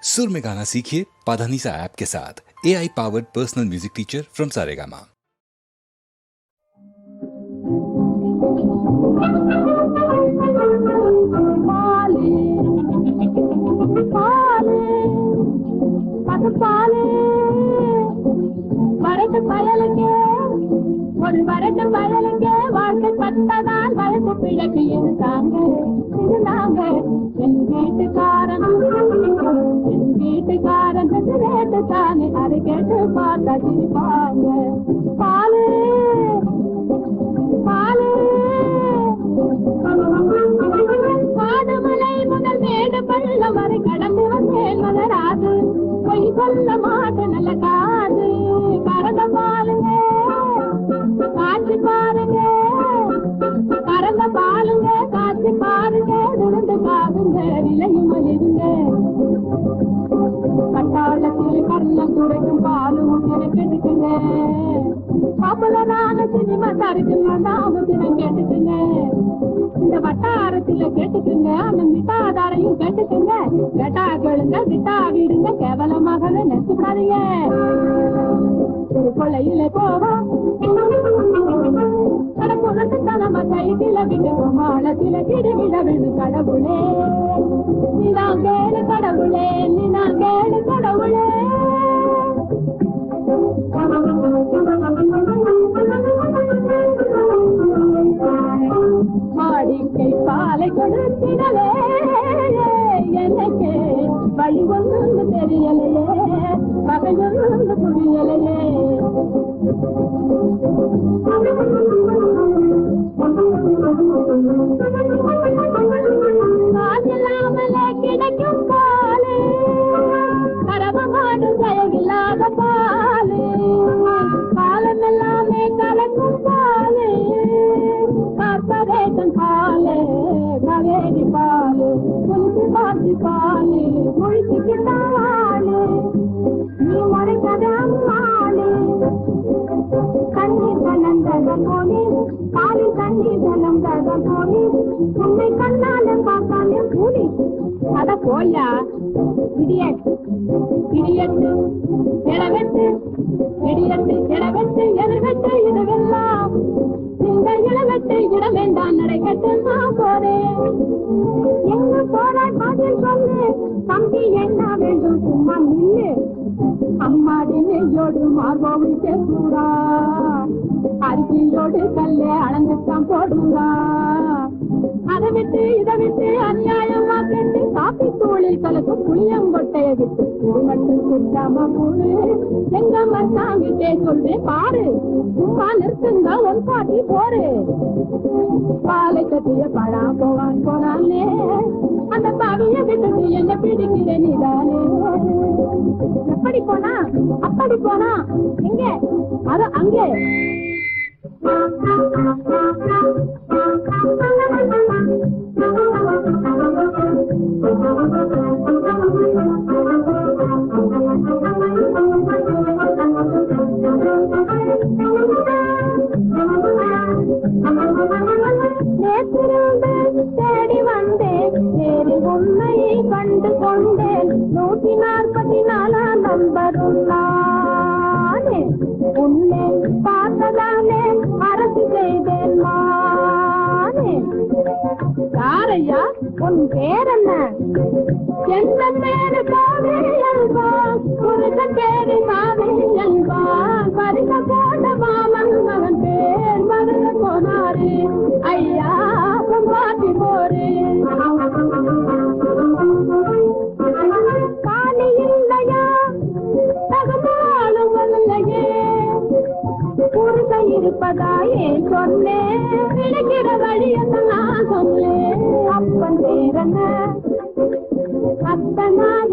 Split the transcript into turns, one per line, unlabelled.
सुर में गाना सीखिए पाधानीसा ऐप के साथ। AI powered personal music teacher from Saregama.
வரட்டு வயலுங்க வாழ்க்கை பட்டதால் வயசு பிழைக்கு இருந்தாங்க என் வீட்டுக்காரன் ரேட்டு தானே அதை கேட்டு பார்த்தா சிரிப்பாங்க. பாலு பாலு காடுமலை முதல் மேடு பள்ளம் வரை கடந்து வந்தேன் மலராது பொய் சொல்ல மாட்டேன் நல்ல காது கறந்த பாலுங்க காட்சி பாருங்க கறந்த பாலுங்க காட்சி பாருங்க துறந்து பாருங்க விலையும் மலிருங்க கட்டாளத்தில் கர்ணம் துடைக்கும் பாலும் கேட்டுக்குங்க பாப்புலரான சினிமா தருக்குங்க நாம தினம் கேட்டுக்குங்க இந்த வட்டாரத்துல கேட்டுக்குங்க அந்த மிட்டாதாரையும் கேட்டுக்குங்க கேட்டா கேளுங்க கிட்டா விடுங்க கேவலமாக நினைச்சுடாதீங்க. கொள்ளையில போவோம் கடப்புறத்துக்கான கையில விட்டு மானத்தில கிடுவிட விடு கடவுளே நீதான் கேளு கடவுளே நீதான் கேளு கடவுளே. மாடிக்கை பாலை கொடுத்திடலே எனக்கு வழி ஒன்று தெரியலையே பகை ஒன்று புரியலையே. காசில்லாமலே கிடைக்கும் பாலு கரவமாடு தயவில்லாத பாலு காலம் எல்லாமே கலக்கும் பாலு கார்பரேஷன் பாலு கவேரி பாலு குளிச்சு பாசி பாலு குளிச்சுக்கிட்டாலு நீ முறைக்கத அம்மாளு கண்ணீர் கலந்ததன் போனே பாலி கண்ணீர் கலந்ததன் போனே உன்னை கண்ணால பார்க்காம கூடி அத போயா இடியட்டு இடியட்டு இளவெட்டு இடியட்டு இளவெட்டு எதிர்வெட்டு இதுவெல்லாம் இந்த இளவெட்டு இடம் வேண்டாம் நடைகட்டு நான் போறேன். எங்க போறாய் பதில் சொல்லு தம்பி என்ன வேண்டும் சும்மா நில்லு அம்மாடி நெய்யோடு மார்போடு சேர்த்துடா அரிசியோடு கல்லே அளந்துத்தான் போடுடா அதை விட்டு இதை விட்டு அநியாயமா கண்டு காப்பி தூளில் கலக்கு புளியங்கொட்டைய விட்டு இது மட்டும் குட்டாம கூடு எங்க மச்சாங்கிட்டே சொல்லு பாரு சும்மா நிறுத்துங்க ஒன் பாட்டி போரு. பாலை கட்டிய பழா போவான் போனானே அந்த பாவிய விட்டு என்ன பிடிக்கிற நீதானே. எப்படி போனா அப்படி போனா எங்க அது அங்கே தேடி வந்தேன் தேடி உண்மையை கண்டு கொண்டேன் 144 நம்பரும் நானே உன்னை பார்த்ததானே அரசு செய்தேன் நானே. யாரையா உன் பேர் என்ன? எந்த பேரு காவியல்வா புருஷன் பேரு காவியல்வா பரிச போட்ட மாமன் அவன் பேர் மருத போனாரு ஐயா பாட்டி போரு. காலி இல்லையா தகமாலும் இல்லையே புருஷ இருப்பதாயே சொன்னேன் கிடைக்கிற வழியத்தான் நான் சொன்னேன். அப்பன் பேரன அத்தனால